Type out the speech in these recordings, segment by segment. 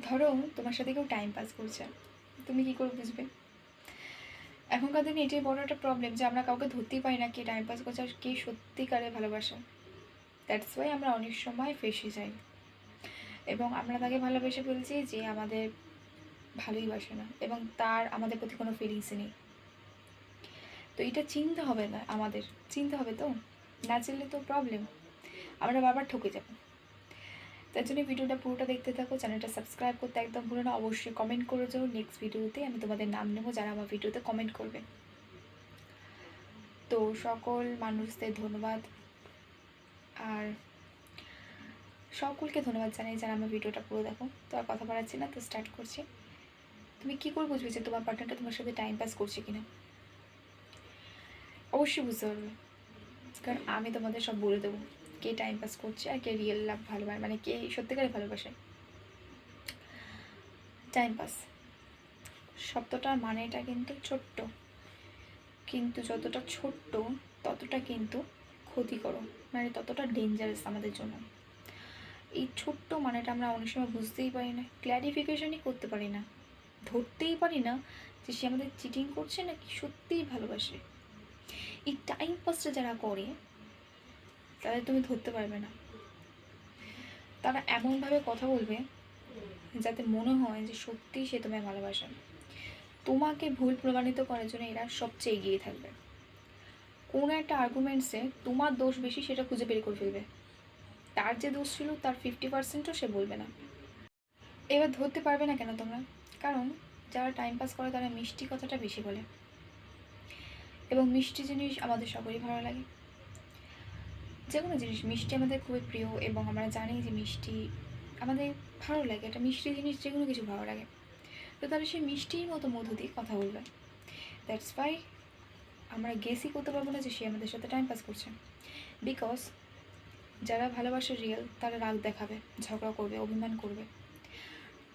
ধরো তোমার সাথে কেউ টাইম পাস করছে, তুমি কি করে বুঝবে? এখনকার দিনে এটাই বড় একটা প্রবলেম যে আমরা কাউকে ধরতেই পারি না কে টাইম পাস করছে আর কে সত্যিকারে ভালোবাসা। দ্যাটস ওয়াই আমরা অনেক সময় ফেঁসে যাই এবং আমরা তাকে ভালোবেসে ফেলছি যে আমাদের ভালোই বাসে না এবং তার আমাদের প্রতি কোনো ফিলিংসই নেই। তো এটা চিনতে হবে না, আমাদের চিনতে হবে। তো না চিনলে তো প্রবলেম, আমরা বারবার ঠকে যাবো। তার জন্য ভিডিওটা পুরোটা দেখতে থাকো, চ্যানেলটা সাবস্ক্রাইব করতে একদম ভুলো না, অবশ্যই কমেন্ট করে যাও। নেক্সট ভিডিওতে আমি তোমাদের নাম নেবো যারা আমার ভিডিওতে কমেন্ট করবে। তো সকল মানুষদের ধন্যবাদ, আর সকলকে ধন্যবাদ জানাই যারা আমার ভিডিওটা পুরো দেখো। তো আর কথা বাড়াচ্ছি না, তো স্টার্ট করছি। তুমি কী করে বুঝবে যে তোমার পার্টনারটা তোমার সাথে টাইম পাস করছে কিনা? অবশ্যই বুঝতে পারবে, কারণ আমি তোমাদের সব বলে দেবো কে টাইম পাস করছে আর কে রিয়েল লাভ ভালোবাসে, মানে কে সত্যিকারে ভালোবাসে। টাইম পাস শব্দটার মানেটা কিন্তু ছোট্ট, কিন্তু যতটা ছোট্ট ততটা কিন্তু ক্ষতিকর, মানে ততটা ডেঞ্জারাস আমাদের জন্য। এই ছোট্ট মানেটা আমরা অনেক সময় বুঝতেই পারি না, ক্ল্যারিফিকেশনই করতে পারি না, ধরতেই পারি না যে সে আমাদের চিটিং করছে নাকি সত্যিই ভালোবাসে। এই টাইম পাসটা যারা করে তাদের তুমি ধরতে পারবে না। তারা এমনভাবে কথা বলবে যাতে মনে হয় যে সত্যিই সে তোমায় ভালোবাসে। তোমাকে ভুল প্রমাণিত করার জন্য এরা সবচেয়ে এগিয়ে থাকবে। কোনো একটা আর্গুমেন্টসে তোমার দোষ বেশি সেটা খুঁজে বের করে ফেলবে, তার যে দোষ ছিল তার 50%ও সে বলবে না। এবার ধরতে পারবে না কেন তোমরা? কারণ যারা টাইম পাস করে তারা মিষ্টি কথাটা বেশি বলে, এবং মিষ্টি জিনিস আমাদের সকলেই ভালো লাগে। যে কোনো জিনিস মিষ্টি আমাদের খুবই প্রিয় এবং আমরা জানি যে মিষ্টি আমাদের ভালো লাগে, একটা মিষ্টি জিনিস যে কোনো কিছু ভালো লাগে। তো তারা সেই মিষ্টির মতো মধু দিয়ে কথা বলবে। দ্যাটস ওয়াই আমরা গেসই করতে পারবো না যে সে আমাদের সাথে টাইম পাস করছে। বিকজ যারা ভালোবাসে রিয়েল তারা রাগ দেখাবে, ঝগড়া করবে, অভিমান করবে।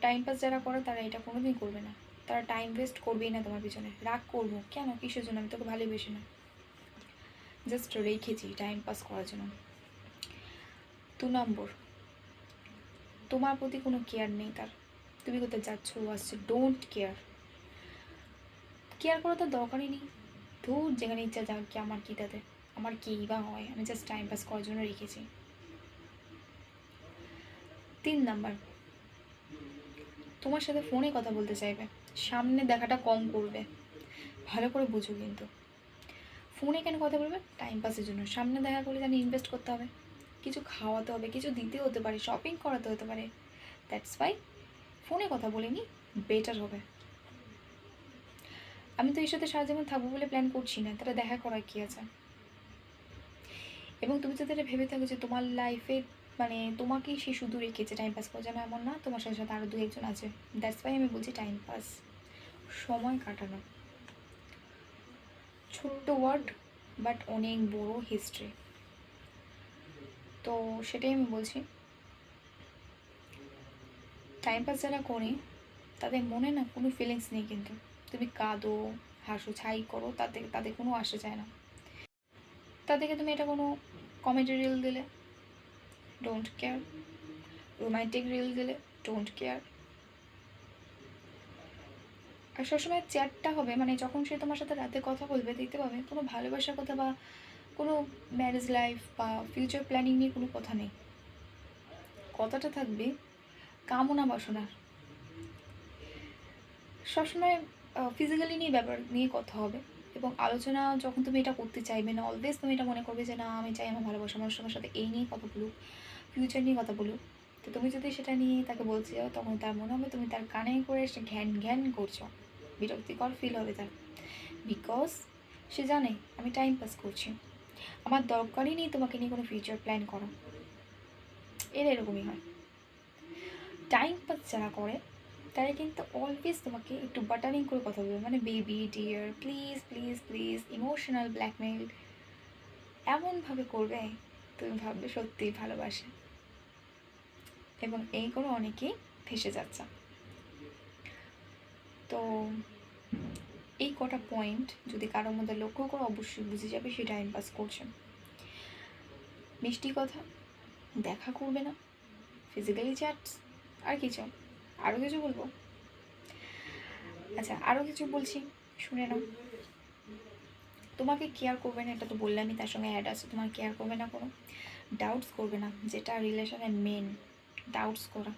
টাইম পাস যারা করে তারা এটা কোনোদিন করবে না, তারা টাইম ওয়েস্ট করবেই না তোমার পিছনে। রাগ করবো কেন, কিসের জন্য? আমি তোকে ভালোবেসি না, জাস্ট রেখেছি টাইম পাস করার জন্য। 2 নম্বর, তোমার প্রতি কোনো কেয়ার নেই তার, তুমি কোথায় যাচ্ছ আসছো, ডোন্ট কেয়ার। কেয়ার করা তো দরকারই নেই, ধুর যেখানে ইচ্ছা যাক, কি আমার কী তাতে, আমার কী বা হয়, আমি জাস্ট টাইম পাস করার জন্য রেখেছি। 3 নাম্বার, তোমার সাথে ফোনে কথা বলতে চাইবে, সামনে দেখাটা কম করবে। ভালো করে বুঝো কিন্তু, ফোনে কেন কথা বলবে? টাইম পাসের জন্য। সামনে দেখা করলে জানি ইনভেস্ট করতে হবে, কিছু খাওয়াতে হবে, কিছু দিতে হতে পারে, শপিং করাতে হতে পারে। দ্যাটস ওয়াই ফোনে কথা বলিনি, বেটার হবে। আমি তো এর সাথে সারা জীবন থাকবো বলে প্ল্যান করছি না, তারা দেখা করার কী আছে? এবং তুমি যদি এটা ভেবে থাকো যে তোমার লাইফে মানে তোমাকেই সে শুধু রেখেছে টাইম পাস করার জন্য, এমন না, তোমার সাথে সাথে আরও 2-1 জন আছে। দ্যাটস ওয়াই আমি বলছি টাইম পাস, সময় কাটানো। ছোট্ট ওয়ার্ড বাট অনেক বড় হিস্ট্রি। তো সেটাই আমি বলছি, টাইম পাস যারা করে তাদের মনে না কোনো ফিলিংস নেই, কিন্তু তুমি কাঁদো, হাসো, ছাই করো, তাদের তাদের কোনো আসে যায় না। তাদেরকে তুমি এটা কোনো কমেডি রিল দিলে ডোন্ট কেয়ার, রোম্যান্টিক রিল দিলে ডোন্ট কেয়ার। আর সবসময় চ্যাটটা হবে, মানে যখন সে তোমার সাথে রাতে কথা বলবে দেখতে পাবে কোনো ভালোবাসার কথা বা কোনো ম্যারেজ লাইফ বা ফিউচার প্ল্যানিং নিয়ে কোনো কথা নেই। কথাটা থাকবে কামনা বাসনার। সবসময় ফিজিক্যালি নিয়ে ব্যাপার নিয়ে কথা হবে, এবং আলোচনা যখন তুমি এটা করতে চাইবে না, অলওয়েজ তুমি এটা মনে করবে যে না আমি চাই আমার ভালোবাসা মানুষ আমার সাথে এই নিয়ে কথা বলুক, ফিউচার নিয়ে কথা বলুক। তো তুমি যদি সেটা নিয়ে তাকে বলতে যাও তখন তার মনে হবে তুমি তার কানে করে এসে ঘ্যান ঘ্যান করছো, বিরক্তিকর ফিল হবে তার। বিকজ সে জানে আমি টাইম পাস করছি, আমার দরকারই নেই তোমাকে নিয়ে কোনো ফিউচার প্ল্যান করা। এর এরকমই হয়। টাইম পাস যারা করে তারা কিন্তু অলওয়েজ তোমাকে একটু বাটারিং করে কথা বলবে, মানে baby dear, please please please, emotional blackmail এমনভাবে করবে তুমি ভাববে সত্যিই ভালোবাসে। এবং এই করে অনেকেই ফেসে যাচ্ছে। তো এই কটা পয়েন্ট যদি কারোর মধ্যে লক্ষ্য করো অবশ্যই বুঝে যাবে সে টাইম পাস করছে। মিষ্টি কথা, দেখা করবে না, ফিজিক্যালি চ্যাটস, আর কিছু আরও কিছু বলবো? আচ্ছা, আরও কিছু বলছি, শুনে নাও। তোমাকে কেয়ার করবে না এটা তো বললামই, তার সঙ্গে অ্যাড আছে তোমার কেয়ার করবে না, কোনো ডাউটস করবে না, যেটা রিলেশনের মেন, ডাউটস করা।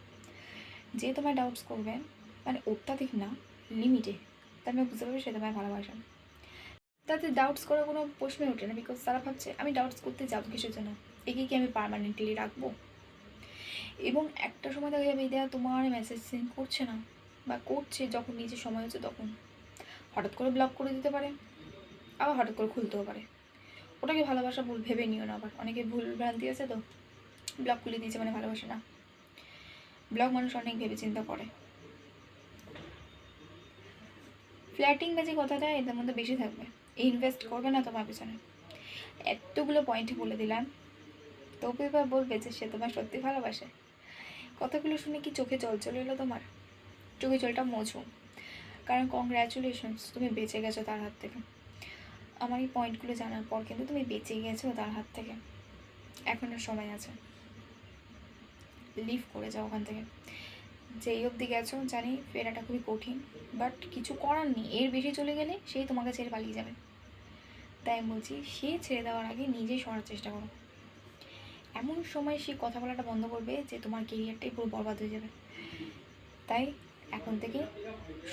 যে তোমায় ডাউটস করবে, মানে অত্যাধিক না, লিমিটে, তার মানে বুঝতে পারবে সে তোমায় ভালোবাসে। তাতে ডাউটস করার কোনো প্রশ্নই ওঠে না, বিকজ তারা ভাবছে আমি ডাউটস করতে যাবো কিসের জন্য, একে কি আমি পারমানেন্টলি রাখবো। এবং একটা সময় দেখা যাবে এদের তোমার মেসেজ সেন্ড করছে না, বা করছে যখন নিজের সময় হচ্ছে তখন, হঠাৎ করে ব্লক করে দিতে পারে, আবার হঠাৎ করে খুলতেও পারে। ওটাকে ভালোবাসা ভুল ভেবে নিও না, আবার অনেকে ভুল ভ্রান্তি আছে তো, ব্লক খুলে দিয়েছে মানে ভালোবাসে না। ব্লগ মানুষ অনেক ভেবে চিন্তা করে। ফ্ল্যাটিং বাজি কথাটা এদের মধ্যে বেশি থাকবে, ইনভেস্ট করবে না তোমার পেছনে। এতগুলো পয়েন্ট বলে দিলাম, তবু এবার বলবে যে সে তোমার সত্যি ভালোবাসে। কথাগুলো শুনে কি চোখে জল চলে এলো তোমার? চোখে জলটা মোছো, কারণ কংগ্র্যাচুলেশনস, তুমি বেঁচে গেছো তার হাত থেকে। আমার এই পয়েন্টগুলো জানার পর কিন্তু তুমি বেঁচে গেছো তার হাত থেকে। এখনও সময় আছে, লিভ করে যাও ওখান থেকে। যেই অবধি গেছো জানি ফেরাটা খুবই কঠিন, বাট কিছু করার নেই, এর বেশি চলে গেলে সেই তোমাকে ছেড়ে পালিয়ে যাবে। তাই আমি বলছি, সে ছেড়ে দেওয়ার আগে নিজেই সরার চেষ্টা করো। এমন সময় সে কথা বলাটা বন্ধ করবে যে তোমার কেরিয়ারটাই পুরো বরবাদ হয়ে যাবে। তাই এখন থেকে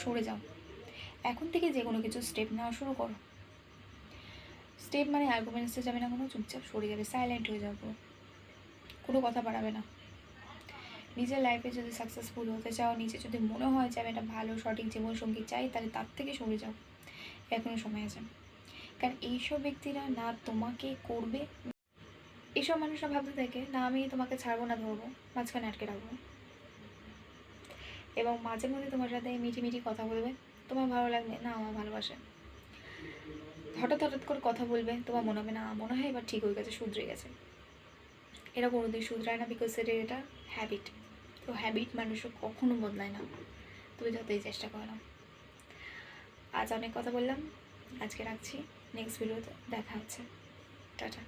সরে যাও, এখন থেকে যে কোনো কিছু স্টেপ নেওয়া শুরু করো। স্টেপ মানে আর্গুমেন্টসে যাবে না, কোনো চুপচাপ সরে যাবে, সাইলেন্ট হয়ে যাবো, কোনো কথা বাড়াবে না। নিজের লাইফে যদি সাকসেসফুল হতে চাও, নিজে যদি মনে হয় যে আমি একটা ভালো সঠিক জীবনসঙ্গী চাই, তাহলে তার থেকে সরে যাও, এখনও সময় আছে। কারণ এইসব ব্যক্তিরা না তোমাকে করবে, এইসব মানুষরা ভাবতে থাকে না আমি তোমাকে ছাড়বো না, ধরবো, মাঝখানে আটকে রাখবো, এবং মাঝে মধ্যে তোমার সাথে মিঠি মিঠি কথা বলবে, তোমার ভালো লাগবে না, আমার ভালোবাসে। হঠাৎ হঠাৎ করে কথা বলবে, তোমার মনে হবে না, মনে হয় এবার ঠিক হয়ে গেছে, শুধরে গেছে। এরা কোনোদিন শুধরায় না, বিকজ এটা হ্যাবিট। তো হ্যাবিট মানুষও কখনো বদলায় না, তুমি যতই চেষ্টা করো না। আজ অনেক কথা বললাম, আজকে রাখছি, নেক্সট ভিডিওতে দেখা হচ্ছে, টাটা।